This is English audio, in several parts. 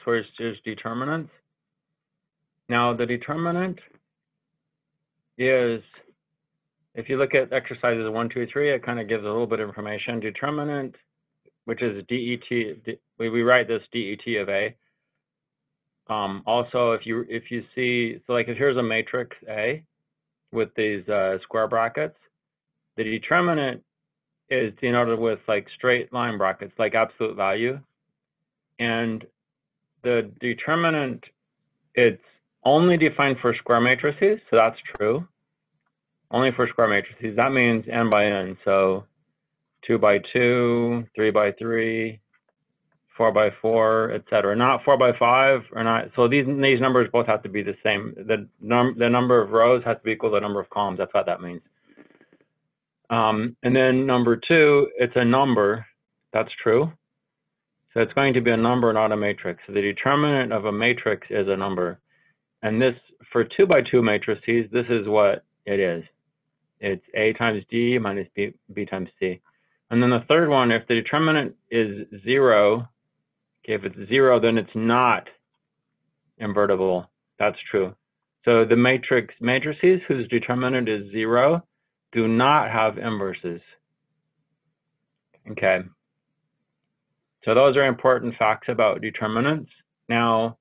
first is determinants. Now the determinant is, if you look at exercises 1, 2, 3, it kind of gives a little bit of information. Determinant, which is det, we write this det of A. Also, if you see, so like if here's a matrix A with these square brackets, the determinant is denoted with like straight line brackets, like absolute value. And the determinant, it's only defined for square matrices, so that's true. Only for square matrices. That means n by n. So 2 by 2, 3 by 3, 4 by 4, etc. Not 4 by 5 or not. So these numbers both have to be the same. The number of rows has to be equal to the number of columns. That's what that means. And then number 2, it's a number. That's true. So it's going to be a number, not a matrix. So the determinant of a matrix is a number. And this, for 2 by 2 matrices, this is what it is. It's A times D minus B times C. And then the third one, if the determinant is 0, okay, if it's 0, then it's not invertible. That's true. So the matrices whose determinant is 0 do not have inverses. Okay. So those are important facts about determinants. Now,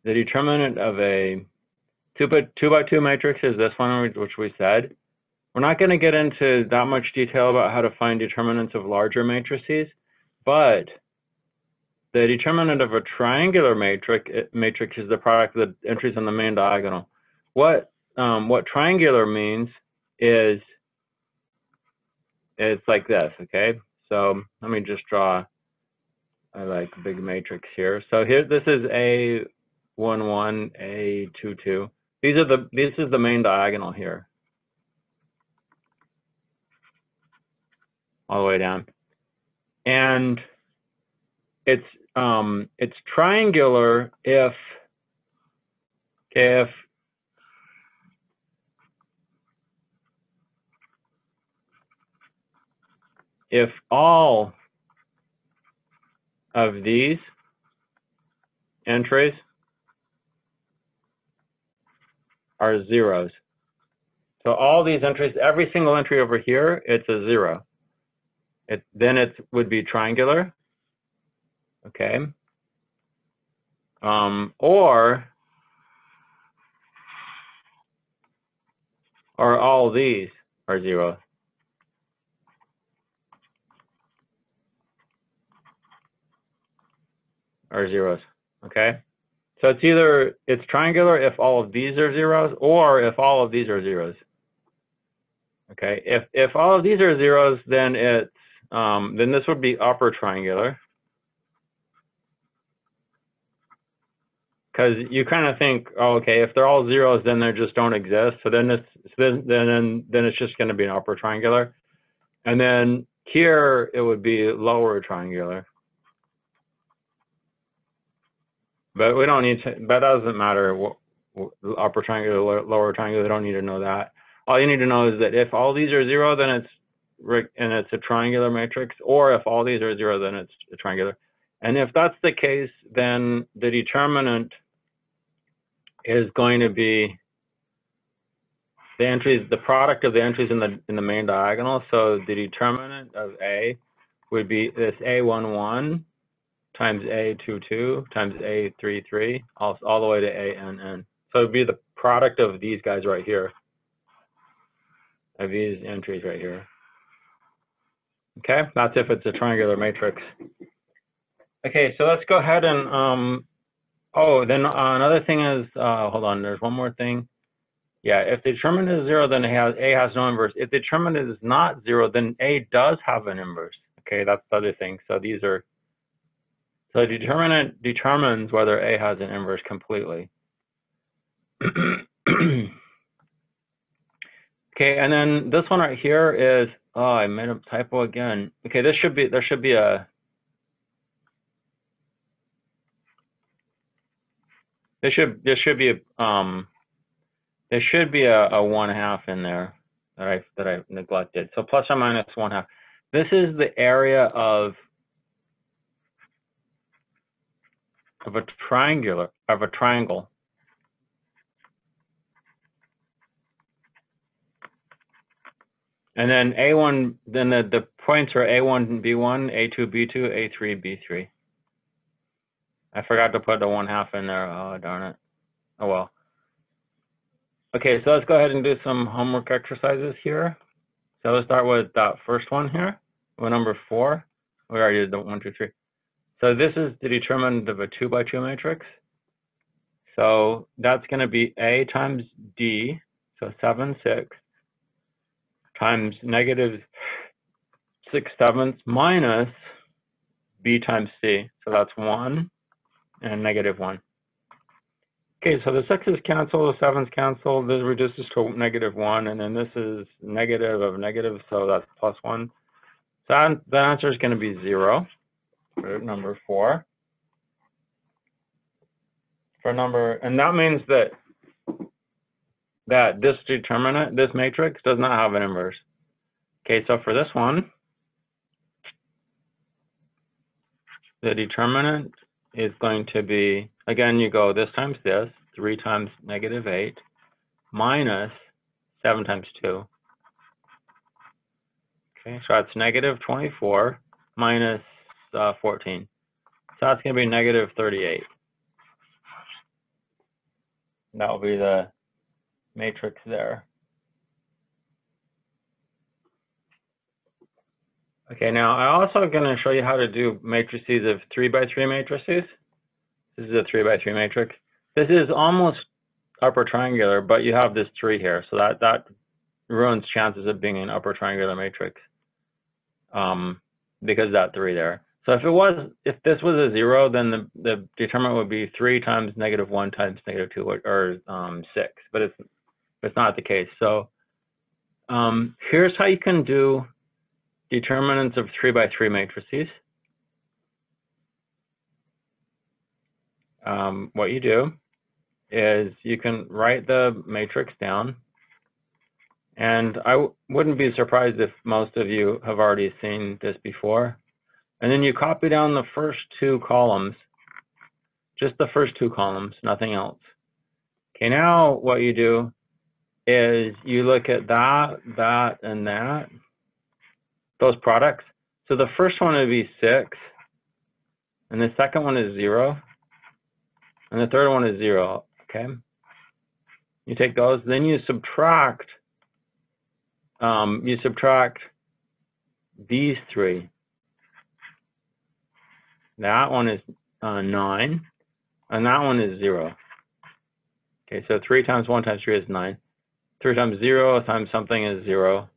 the determinant of a 2 by 2 matrix is this one, which we said. We're not going to get into that much detail about how to find determinants of larger matrices, but the determinant of a triangular matrix is the product of the entries on the main diagonal. What triangular means is it's like this, okay? So let me just draw a like big matrix here. So here, this is A11, A22. This is the main diagonal here, all the way down, and it's triangular if all of these entries are zeros. So all these entries, every single entry over here, it's a 0. Then it would be triangular, okay? Or all these are 0. Are zeros, okay? So it's triangular if all of these are zeros, or if all of these are zeros. Okay, if all of these are zeros, then it's then this would be upper triangular, because you kind of think, oh, okay, if they're all zeros, then they just don't exist. So then it's just going to be an upper triangular, and then here it would be lower triangular. But we don't need to. That doesn't matter. What upper triangular, lower triangular. We don't need to know that. All you need to know is that if all these are 0, then it's a triangular matrix, or if all these are 0, then it's a triangular. And if that's the case, then the determinant is going to be the product of the entries in the main diagonal. So the determinant of A would be this A11 times A22 times A33, all the way to ANN. So it would be the product of these guys right here, of these entries right here. Okay, that's if it's a triangular matrix. Okay, so let's go ahead and, then another thing is, hold on, there's one more thing. Yeah, if the determinant is 0, then A has no inverse. If the determinant is not 0, then A does have an inverse. Okay, that's the other thing. So these are, so the determinant determines whether A has an inverse completely. Okay, and then this one right here is, oh, I made a typo again. Okay, there should be a, there should be a 1/2 in there that I neglected. So plus or minus 1/2. This is the area of a triangle. And then A1, then the points are A1, B1, A2, B2, A3, B3. I forgot to put the 1/2 in there. Oh, darn it. Oh, well. Okay, so let's go ahead and do some homework exercises here. So let's start with that first one here, with number 4. We already did the 1, 2, 3. So this is the determinant of a 2x2 matrix. So that's going to be A times D, so 7, 6, times negative 6/7 minus B times C. So that's 1 and negative 1. Okay, so the 6's cancel, the 7's cancel, this reduces to negative 1, and then this is negative of negative, so that's plus 1. So the answer is going to be 0 for number 4. For number, and that means that this determinant, this matrix, does not have an inverse. Okay, so for this one, the determinant is going to be, again, you go this times this, 3 times negative 8, minus 7 times 2. Okay, so that's negative 24 minus 14. So that's going to be negative 38. That will be the matrix there. Okay, now I'm also going to show you how to do matrices of 3x3 matrices. This is a 3x3 matrix. This is almost upper triangular, but you have this 3 here, so that ruins chances of being an upper triangular matrix because of that 3 there. So if this was a 0, then the determinant would be 3 times negative 1 times negative 2 or 6, but it's not the case. So here's how you can do determinants of 3x3 matrices. What you do is you can write the matrix down, and I wouldn't be surprised if most of you have already seen this before. And then you copy down the first 2 columns, just the first 2 columns, nothing else. Okay, now what you do is you look at that, and that, those products. So the first one would be 6, and the second one is 0, and the third one is 0, okay? You take those, then you subtract these 3. That one is 9, and that one is 0. Okay, so 3 times 1 times 3 is 9. 3 times 0 times something is 0.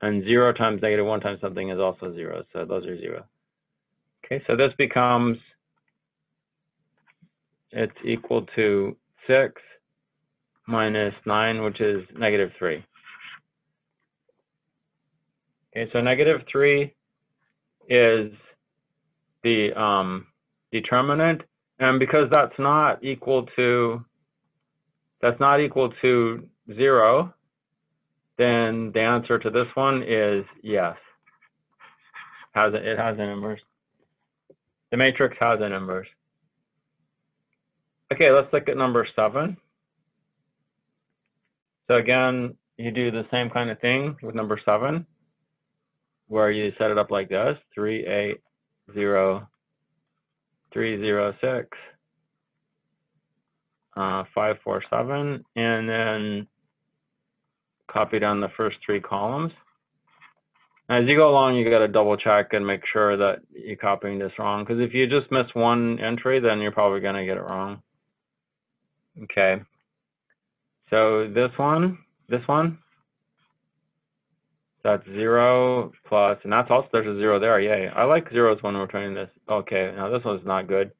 And 0 times negative 1 times something is also 0. So those are 0. Okay, so this becomes, it's equal to 6 minus 9, which is negative 3. Okay, so negative 3 is the determinant, and because that's not equal to 0, then the answer to this one is yes. It has an inverse. The matrix has an inverse. Okay, let's look at number 7. So again, you do the same kind of thing with number 7, where you set it up like this: 3, 8, 0, 3, 0, 6, 5, 4, 7, and then copy down the first 3 columns. As you go along, you got to double check and make sure that you're copying this wrong, because if you just miss one entry, then you're probably going to get it wrong. Okay. So this one, that's 0 plus, and that's also, there's a 0 there. Yay. I like zeros when we're trying this. Okay, now this one's not good.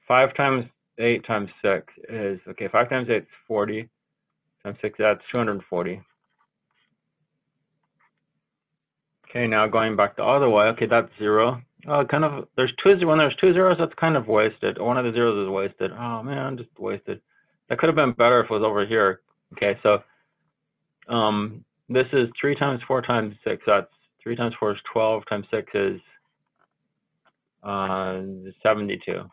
5 times 8 times 6 is, okay, 5 times 8 is 40. Times 6, that's 240. Okay, now going back the other way. Okay, that's 0. Oh, when there's 2 zeros, that's kind of wasted. One of the zeros is wasted. Oh man, just wasted. That could have been better if it was over here. Okay, so this is 3 times 4 times 6. That's 3 times 4 is 12 times 6 is 72.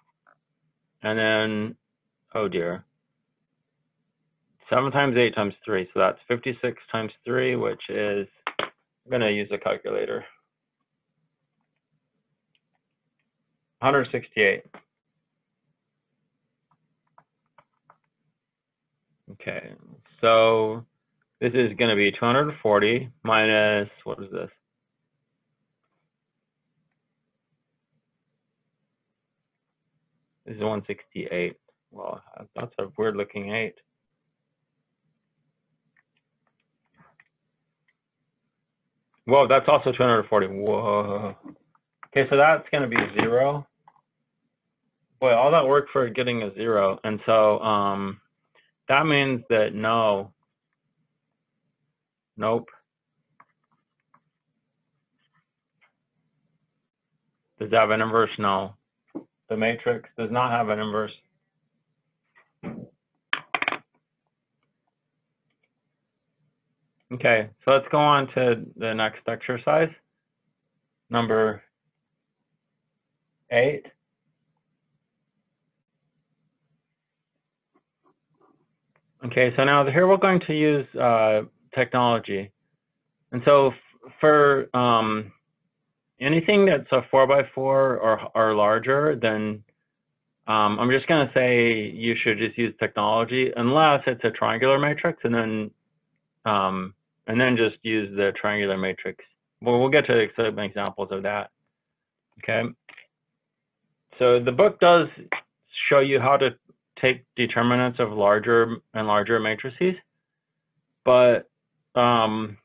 And then, oh dear, 7 times 8 times 3. So that's 56 times 3, which is, I'm going to use a calculator. 168. Okay, so this is going to be 240 minus, what is this? This is 168. Well, that's a weird looking 8. Whoa, that's also 240. Whoa. Okay, so that's going to be 0. Boy, all that work for getting a 0. And so that means that no. Nope. Does it have an inverse? No. The matrix does not have an inverse. Okay, so let's go on to the next exercise, number 8. Okay, so now here we're going to use technology. And so for anything that's a 4x4 or larger, then I'm just going to say you should just use technology, unless it's a triangular matrix, and then just use the triangular matrix. Well, we'll get to some examples of that. Okay. So the book does show you how to take determinants of larger and larger matrices, but and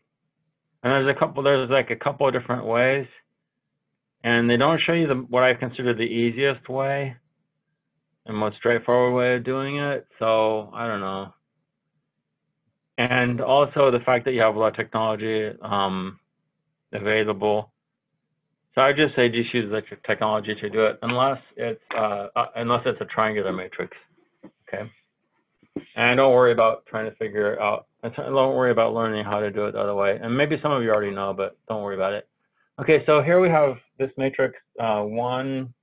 there's like a couple of different ways, and they don't show you what I consider the easiest way and most straightforward way of doing it. So I don't know. And also the fact that you have a lot of technology available. So I just say just use the technology to do it, unless it's a triangular matrix. Okay. And don't worry about trying to figure it out. And don't worry about learning how to do it the other way. And maybe some of you already know, but don't worry about it. Okay, so here we have this matrix 1,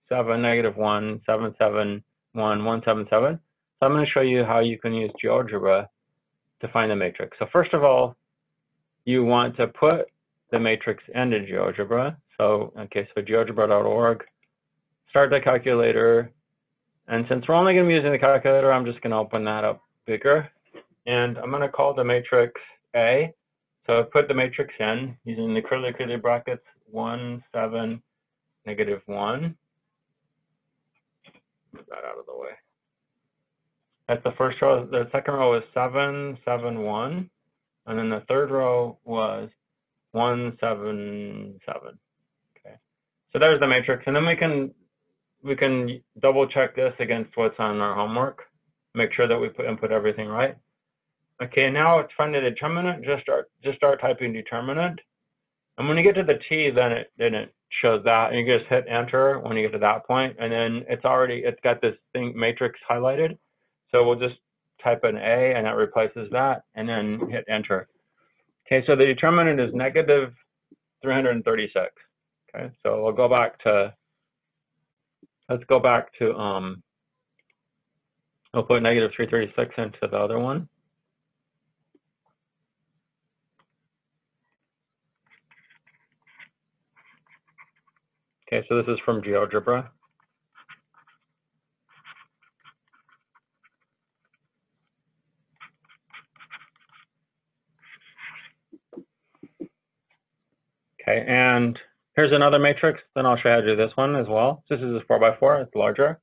7, -1, 7, 7, 1, 1, 7, 7. So I'm going to show you how you can use GeoGebra to find the matrix. So first of all, you want to put the matrix into GeoGebra. So, okay, so geogebra.org, start the calculator. And since we're only going to be using the calculator, I'm just going to open that up bigger. And I'm going to call the matrix A. So put the matrix in using the curly brackets, 1, 7, -1. Move that out of the way. That's the first row. The second row is 7, 7, 1. And then the third row was 1, 7, 7. Okay. So there's the matrix. And then we can double check this against what's on our homework. Make sure that we input everything right. Okay, now to find the determinant, just start typing determinant. And when you get to the T, then it shows that, and you just hit enter when you get to that point, and then it's got this thing matrix highlighted. So we'll just type an A, and that replaces that, and then hit enter. Okay, so the determinant is -336. Okay, so we'll go back to, let's go back to, we'll put -336 into the other one. Okay, so this is from GeoGebra. Okay, and here's another matrix. Then I'll show you how to do this one as well. This is a 4x4, it's larger.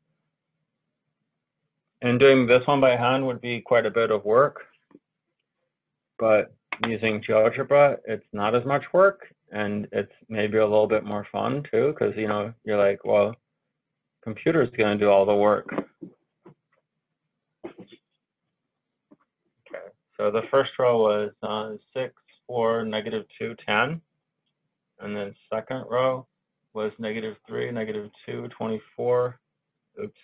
And doing this one by hand would be quite a bit of work. But using GeoGebra, it's not as much work, and it's maybe a little bit more fun too, because you're like, well, computer's going to do all the work. Okay, so the first row was 6, 4, -2, 10. And then second row was -3, -2, 24. Oops.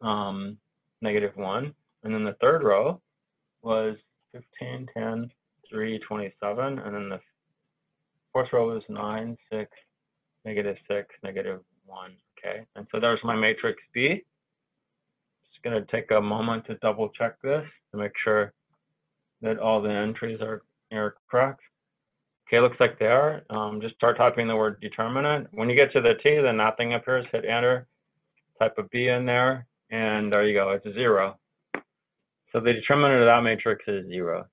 -1. And then the third row was 15, 10, 3, 27. And then the fourth row was 9, 6, -6, -1. Okay, and so there's my matrix B. Just going to take a moment to double check this to make sure that all the entries are correct. Okay, looks like they are. Just start typing the word determinant. When you get to the T, then nothing appears. Hit enter, type a B in there, and there you go. It's a 0. So the determinant of that matrix is 0.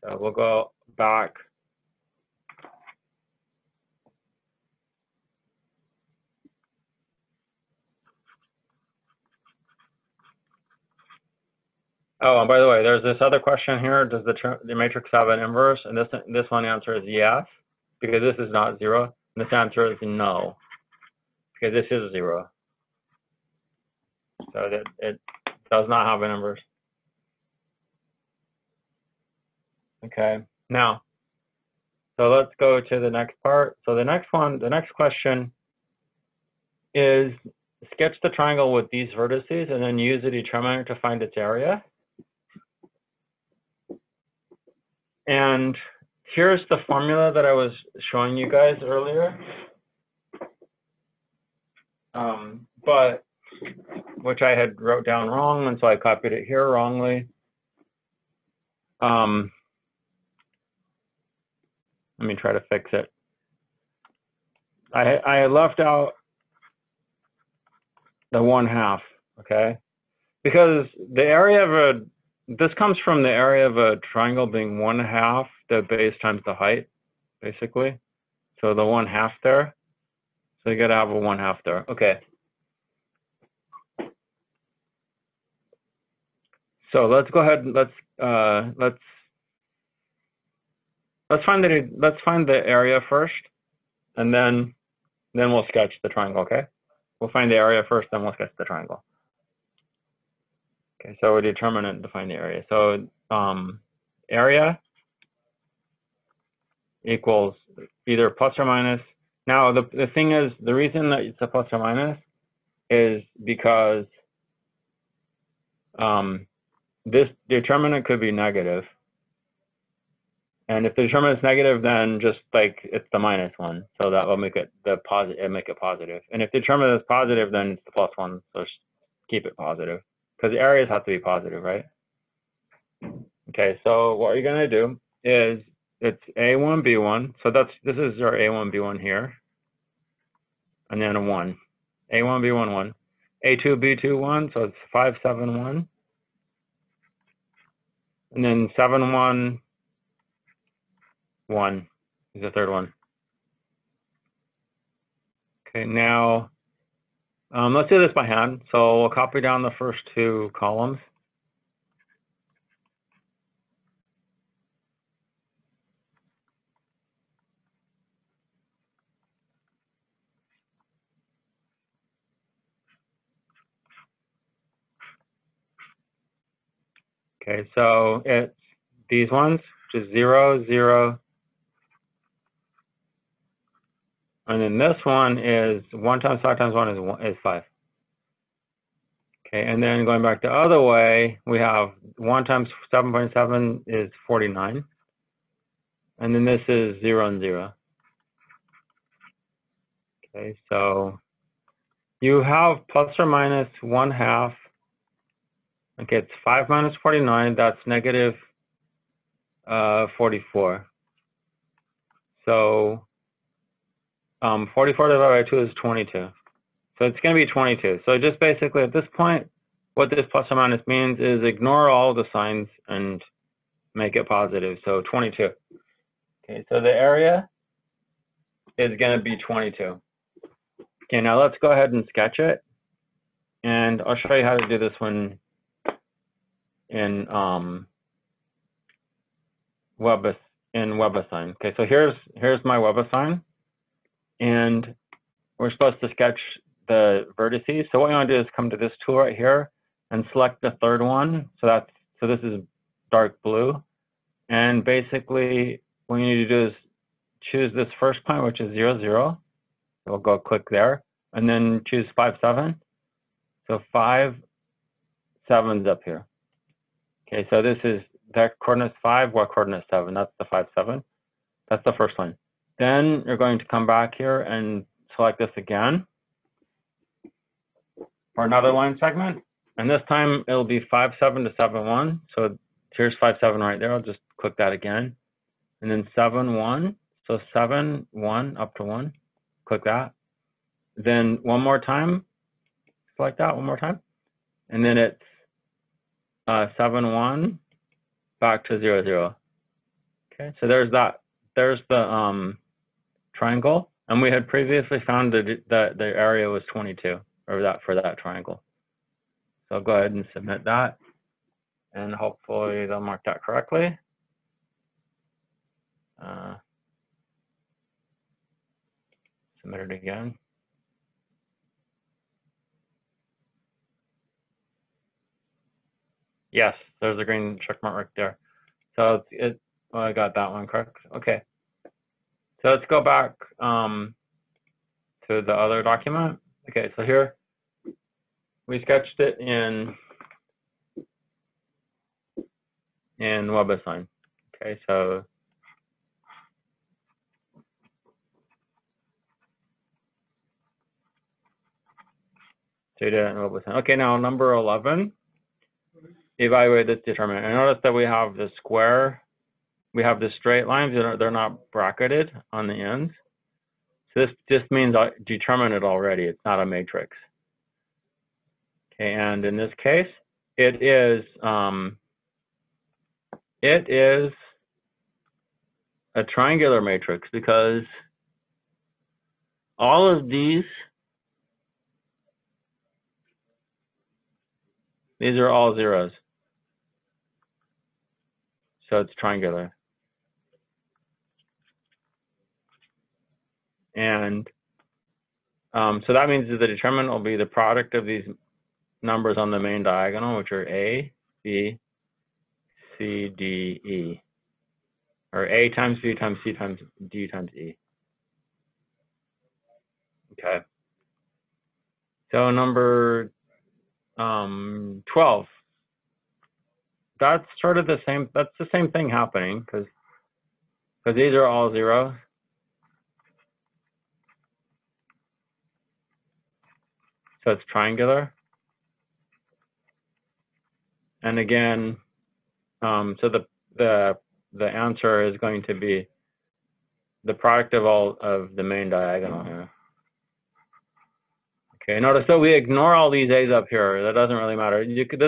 So we'll go back. Oh, and by the way, there's this other question here. Does the matrix have an inverse? And this one answer is yes, because this is not 0. And this answer is no, because this is 0. So that it does not have an inverse. Okay, now, so let's go to the next part. So the next question is sketch the triangle with these vertices and then use a determinant to find its area. And here's the formula that I was showing you guys earlier, but which I had wrote down wrong, and so I copied it here wrongly. Let me try to fix it. I left out the 1/2, okay? Because the area of this comes from the area of a triangle being 1/2 the base times the height, basically. So the 1/2 there. So you got to have a 1/2 there. Okay. So let's go ahead and let's find the area first, and then we'll sketch the triangle. Okay. We'll find the area first, then we'll sketch the triangle. Okay. So a determinant to find the area. So area equals either plus or minus. Now the thing is, the reason that it's a plus or minus is because this determinant could be negative. And if the determinant is negative, then just like it's the -1. So that will make it positive. And if the determinant is positive, then it's the +1. So just keep it positive. Because the areas have to be positive, right? Okay, so what you're gonna do is it's A1, B1. So this is our A1, B1 here. And then a 1. A1, B1, 1. A2, B2, 1. So it's 5, 7, 1. And then 7, 1, 1 is the third one. Okay, now let's do this by hand. So we'll copy down the first 2 columns. Okay, so it's these ones, which is 0, 0. And then this one is 1 times 5 times 1 is 5. Okay, and then going back the other way, we have 1 times 7.7 is 49. And then this is 0 and 0. Okay, so you have plus or minus 1/2. Okay, it's 5 minus 49, that's negative 44. So 44 divided by 2 is 22. So it's going to be 22. So just basically at this point, what this plus or minus means is ignore all the signs and make it positive. So 22. Okay, so the area is going to be 22. Okay, now let's go ahead and sketch it. And I'll show you how to do this one in Webassign. Okay, so here's my Webassign, and we're supposed to sketch the vertices. So what you want to do is come to this tool right here and select the third one. So this is dark blue, and basically what you need to do is choose this first point, which is 0, 0. We'll go click there, and then choose 5, 7. So 5, 7's up here. Okay, so this is that coordinate 5, what coordinate 7? That's the 5, 7. That's the first one. Then you're going to come back here and select this again for another line segment. And this time it'll be 5, 7 to 7, 1. So here's 5, 7 right there. I'll just click that again. And then 7, 1. So 7, 1 up to 1. Click that. Then one more time. Select that one more time. And then it's 7, 1 back to 0, 0. Okay, so there's that. There's the triangle. And we had previously found that the area was 22, or that for that triangle. So I'll go ahead and submit that, and hopefully they'll mark that correctly. Submit it again. Yes, there's a green check mark right there. So well, I got that one correct. Okay. So let's go back to the other document. Okay, so here we sketched it in Webassign. Okay, so you did it in Webassign. Okay, now number 11, evaluate this determinant. And notice that we have the square, we have the straight lines, they're not bracketed on the ends. So this just means I determined it already. It's not a matrix. Okay, and in this case, it is a triangular matrix because all of these are all zeros. So it's triangular. And so that means that the determinant will be the product of these numbers on the main diagonal, which are A, B, C, D, E. Or A times B times C times D times E. Okay. So number 12. That's sort of the same. That's the same thing happening because these are all zeros. So it's triangular. And again, so the answer is going to be the product of all of the main diagonal here. Okay, notice so we ignore all these A's up here. That doesn't really matter. You could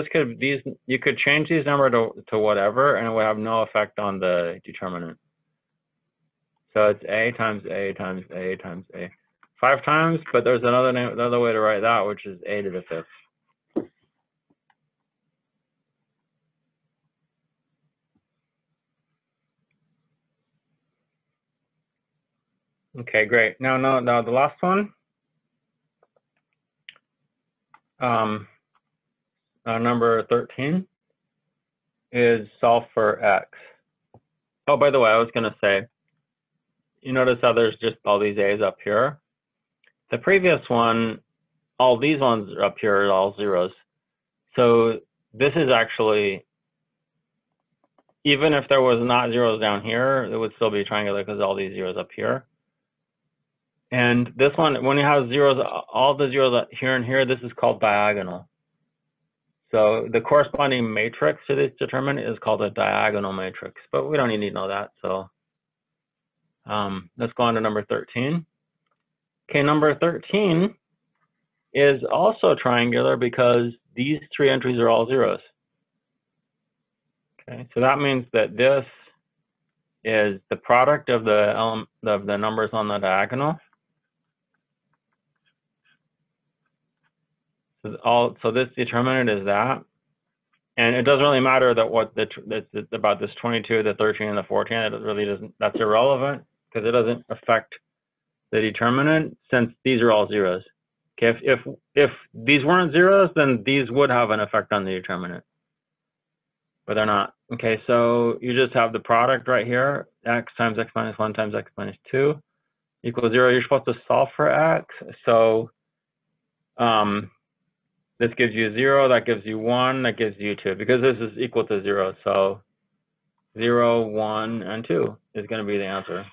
change these numbers to whatever, and it would have no effect on the determinant. So it's A times A times A times A. 5 times, but there's another way to write that, which is A to the 5th. Okay, great. Now the last one. Number 13 is solve for X. Oh, by the way, I was going to say, you notice how there's just all these A's up here. The previous one, all these ones up here are all zeros. So this is actually, even if there was not zeros down here, it would still be triangular because all these zeros up here. And this one, when you have zeros, all the zeros here and here, this is called diagonal. So the corresponding matrix to this determinant is called a diagonal matrix, but we don't need to know that. So let's go on to number 13. Okay, number 13 is also triangular because these 3 entries are all zeros. Okay, so that means that this is the product of the numbers on the diagonal. So this determinant is that, and it doesn't really matter that about this 22, the 13, and the 14. It really doesn't. That's irrelevant because it doesn't affect the determinant since these are all zeros. Okay, if these weren't zeros, then these would have an effect on the determinant, but they're not. Okay, so you just have the product right here: x times x minus 1 times x minus 2 equals 0. You're supposed to solve for x, so this gives you 0, that gives you 1, that gives you 2, because this is equal to 0. So 0, 1, and 2 is going to be the answer.